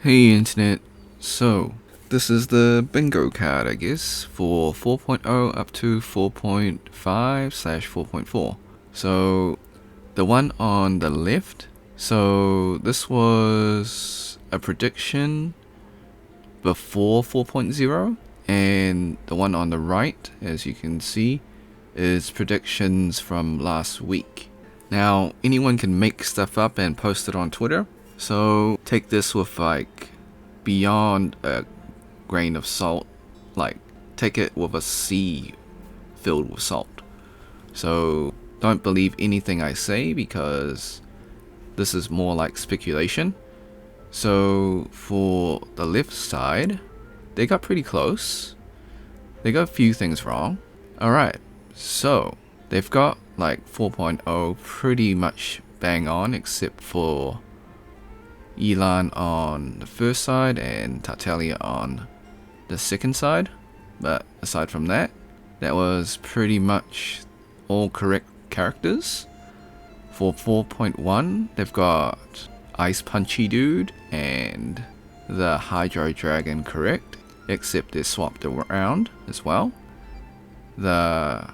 Hey internet, so this is the bingo card I guess for 4.0 up to 4.5/4.4. So the one on the left, so this was a prediction before 4.0, and the one on the right, as you can see, is predictions from last week. Now anyone can make stuff up and post it on Twitter, so take this with like beyond a grain of salt, like take it with a sea filled with salt. So don't believe anything I say because this is more like speculation. So for the left side, they got pretty close. They got a few things wrong. Alright, so they've got like 4.0 pretty much bang on, except for Elan on the first side and Tartaglia on the second side. But aside from that, that was pretty much all correct characters. For 4.1, they've got Ice Punchy Dude and the Hydro Dragon correct, except they're swapped around as well. The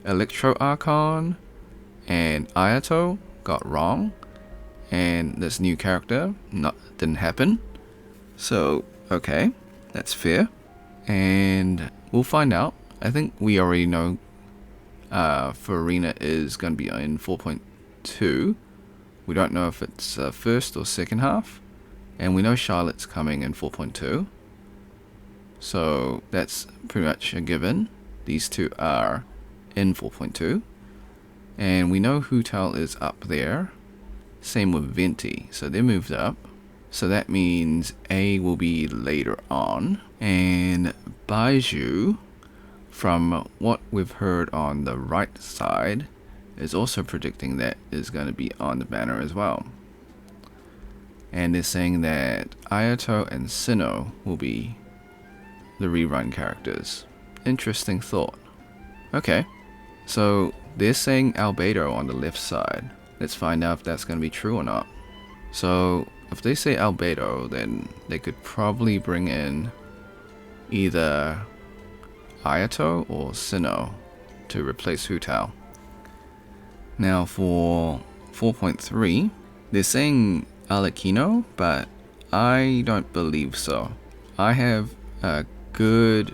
Electro Archon and Ayato got wrong, and this new character didn't happen. So okay, that's fair, and we'll find out. I think we already know Farina is going to be in 4.2. We don't know if it's first or second half, and we know Charlotte's coming in 4.2, so that's pretty much a given. These two are in 4.2, and we know Hu Tao is up there. Same with Venti, so they moved up. So that means A will be later on. And Baiju, from what we've heard on the right side, is also predicting that is going to be on the banner as well. And they're saying that Ayato and Sinnoh will be the rerun characters. Interesting thought. Okay, so they're saying Albedo on the left side. Let's find out if that's going to be true or not. So if they say Albedo, then they could probably bring in either Ayato or Sinnoh to replace Hu Tao. Now for 4.3, they're saying Alekino, but I don't believe so. I have a good...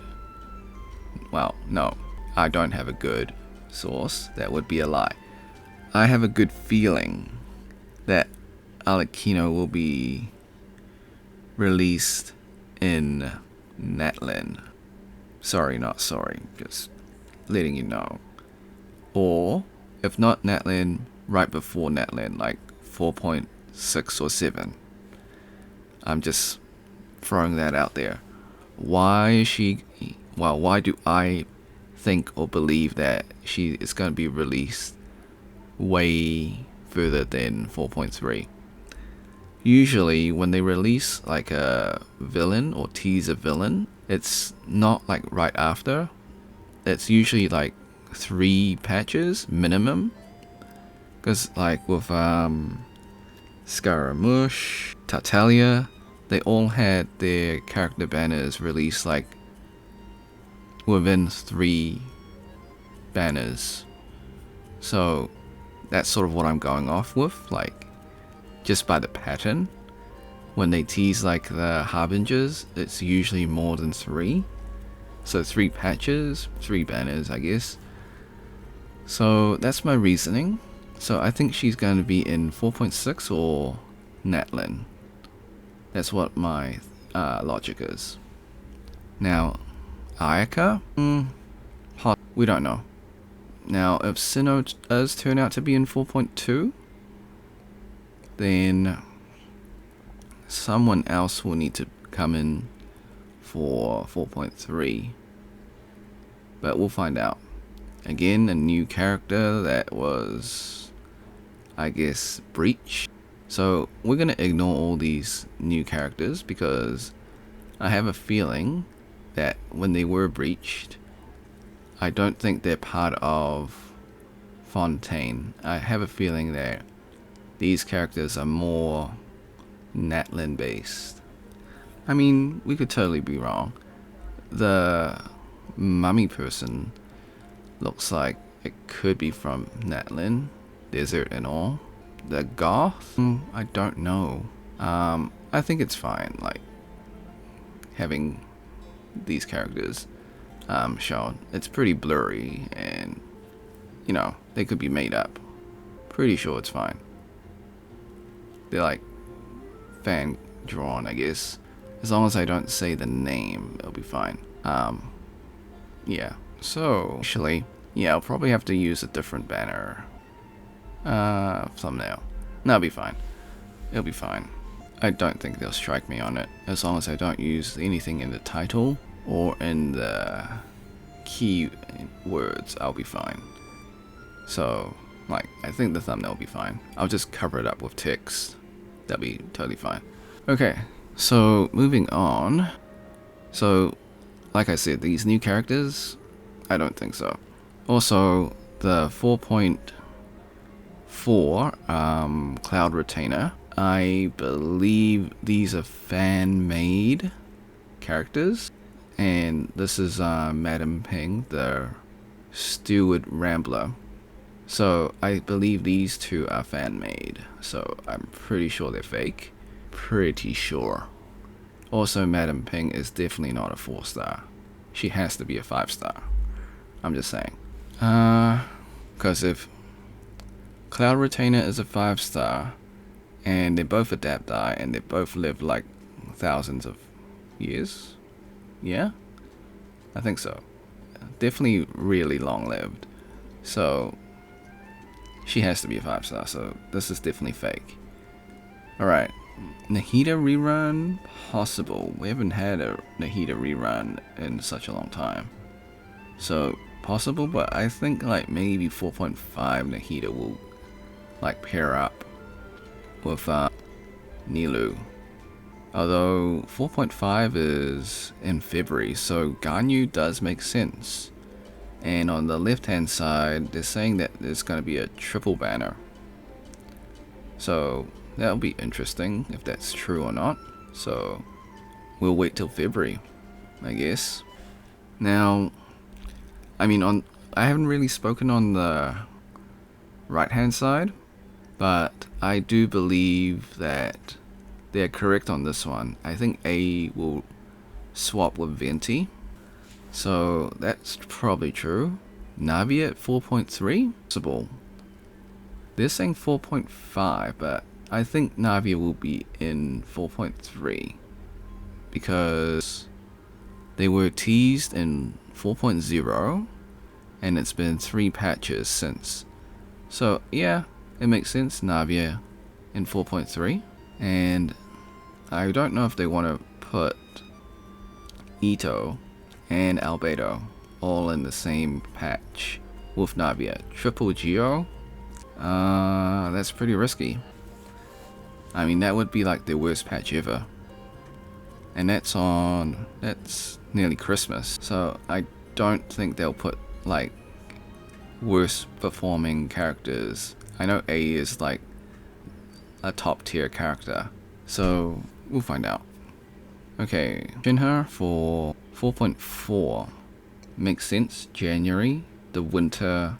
well, no, I don't have a good source. That would be a lie. I have a good feeling that Alekino will be released in Natlan. Sorry, not sorry, just letting you know. Or, if not Natlan, right before Natlan, like 4.6 or 7. I'm just throwing that out there. Why is she... well, why do I think or believe that she is going to be released way further than 4.3? Usually when they release like a villain or tease a villain, it's not like right after. It's usually like 3 patches minimum. Because like with Scaramouche, Tartaglia, they all had their character banners released like within 3 banners. So that's sort of what I'm going off with, like just by the pattern. When they tease like the Harbingers, it's usually more than 3. So 3 patches, 3 banners, I guess. So that's my reasoning. So I think she's going to be in 4.6 or Natlan. That's what my logic is. Now, Ayaka? We don't know. Now, if Sinnoh does turn out to be in 4.2, then someone else will need to come in for 4.3. But we'll find out. Again, a new character that was, I guess, breached. So we're going to ignore all these new characters because I have a feeling that when they were breached, I don't think they're part of Fontaine. I have a feeling that these characters are more Natlin based. I mean, we could totally be wrong. The mummy person looks like it could be from Natlin, desert and all. The goth? I don't know. I think it's fine, like, having these characters shown. It's pretty blurry and, you know, they could be made up. Pretty sure it's fine. They're like fan drawn, I guess. As long as I don't say the name, it'll be fine. Yeah. So, actually, yeah, I'll probably have to use a different banner thumbnail. That'll be fine. It'll be fine. I don't think they'll strike me on it, as long as I don't use anything in the title or in the key words. I'll be fine. So, like, I think the thumbnail will be fine. I'll just cover it up with text. That'll be totally fine. Okay, so moving on. So, like I said, these new characters, I don't think so. Also, the 4.4 Cloud Retainer, I believe these are fan-made characters. And this is Madam Ping, the Steward Rambler. So I believe these two are fan-made. So I'm pretty sure they're fake. Pretty sure. Also, Madam Ping is definitely not a 4-star. She has to be a 5-star. I'm just saying. Because if Cloud Retainer is a 5-star, and they both Adapti, and they both live like thousands of years. Yeah? I think so. Definitely really long-lived. So, she has to be a 5-star, so this is definitely fake. Alright. Nahida rerun? Possible. We haven't had a Nahida rerun in such a long time. So, possible, but I think like maybe 4.5 Nahida will like pair up with Nilu. Although 4.5 is in February, so Ganyu does make sense. And on the left hand side, they're saying that there's going to be a triple banner. So that'll be interesting if that's true or not. So we'll wait till February, I guess. Now, I mean, I haven't really spoken on the right hand side, but I do believe that they're correct on this one. I think A will swap with Venti. So that's probably true. Navi at 4.3? Possible. They're saying 4.5, but I think Navi will be in 4.3 because they were teased in 4.0 and it's been 3 patches since. So yeah, it makes sense, Navia in 4.3. And I don't know if they want to put Ito and Albedo all in the same patch with Navia. Triple Geo? That's pretty risky. I mean, that would be like the worst patch ever. And that's nearly Christmas. So I don't think they'll put like worst performing characters. I know A is like a top tier character. So we'll find out. Okay, Shinha for 4.4 makes sense. January, the winter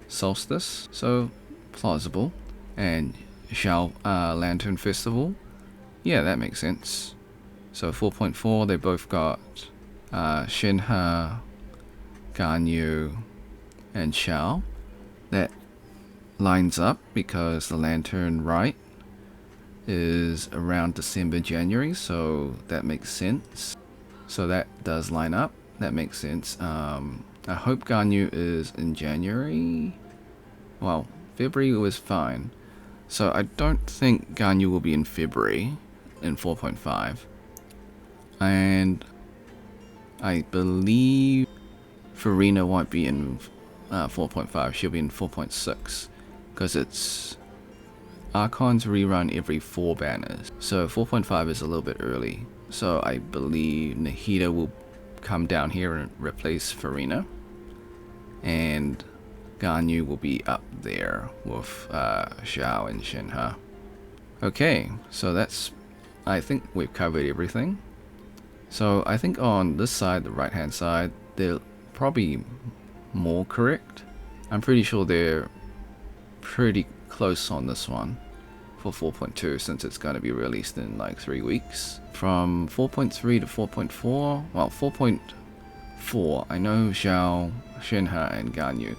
solstice, so plausible. And Xiao Lantern Festival, yeah, that makes sense. So 4.4, they both got Shinha, Ganyu, and Xiao. That lines up because the Lantern Rite is around December, January, so that makes sense. So that does line up. That makes sense. I hope Ganyu is in January. Well, February was fine. So I don't think Ganyu will be in February in 4.5. And I believe Farina won't be in 4.5. She'll be in 4.6 because it's Archons rerun every 4 banners. So 4.5 is a little bit early. So I believe Nahida will come down here and replace Farina. And Ganyu will be up there with Xiao and Shinha. Okay, so that's I think we've covered everything. So I think on this side, the right hand side, they're probably more correct. I'm pretty sure they're pretty close on this one for 4.2 since it's going to be released in like 3 weeks. From 4.3 to 4.4, well 4.4, I know Xiao, Shenhe and Ganyu,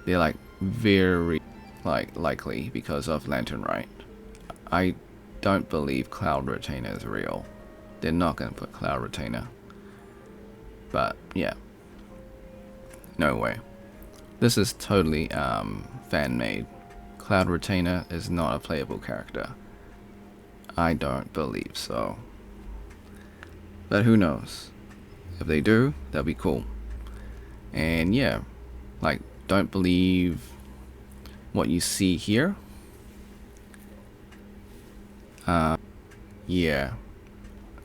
they're like very likely because of Lantern Rite. I don't believe Cloud Retainer is real. They're not going to put Cloud Retainer. But yeah, no way. This is totally fan made. Cloud Retainer is not a playable character. I don't believe so. But who knows? If they do, that'll be cool. And yeah, like, don't believe what you see here. Yeah.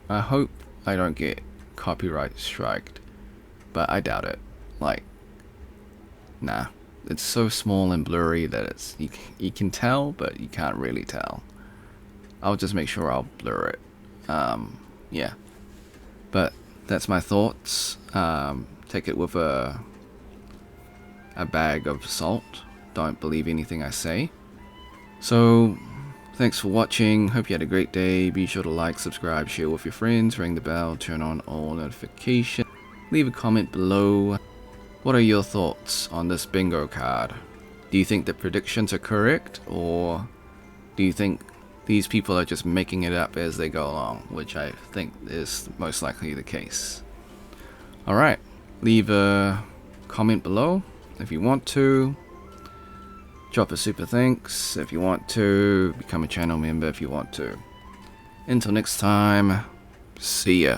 I hope I don't get copyright striked, but I doubt it. Like, nah. It's so small and blurry that it's you can tell, but you can't really tell. I'll just make sure I'll blur it. Yeah. But that's my thoughts. Take it with a bag of salt. Don't believe anything I say. So, thanks for watching. Hope you had a great day. Be sure to like, subscribe, share with your friends, ring the bell, turn on all notifications. Leave a comment below. What are your thoughts on this bingo card? Do you think the predictions are correct, or do you think these people are just making it up as they go along, which I think is most likely the case? Alright, leave a comment below if you want to. Drop a super thanks if you want to. Become a channel member if you want to. Until next time, see ya.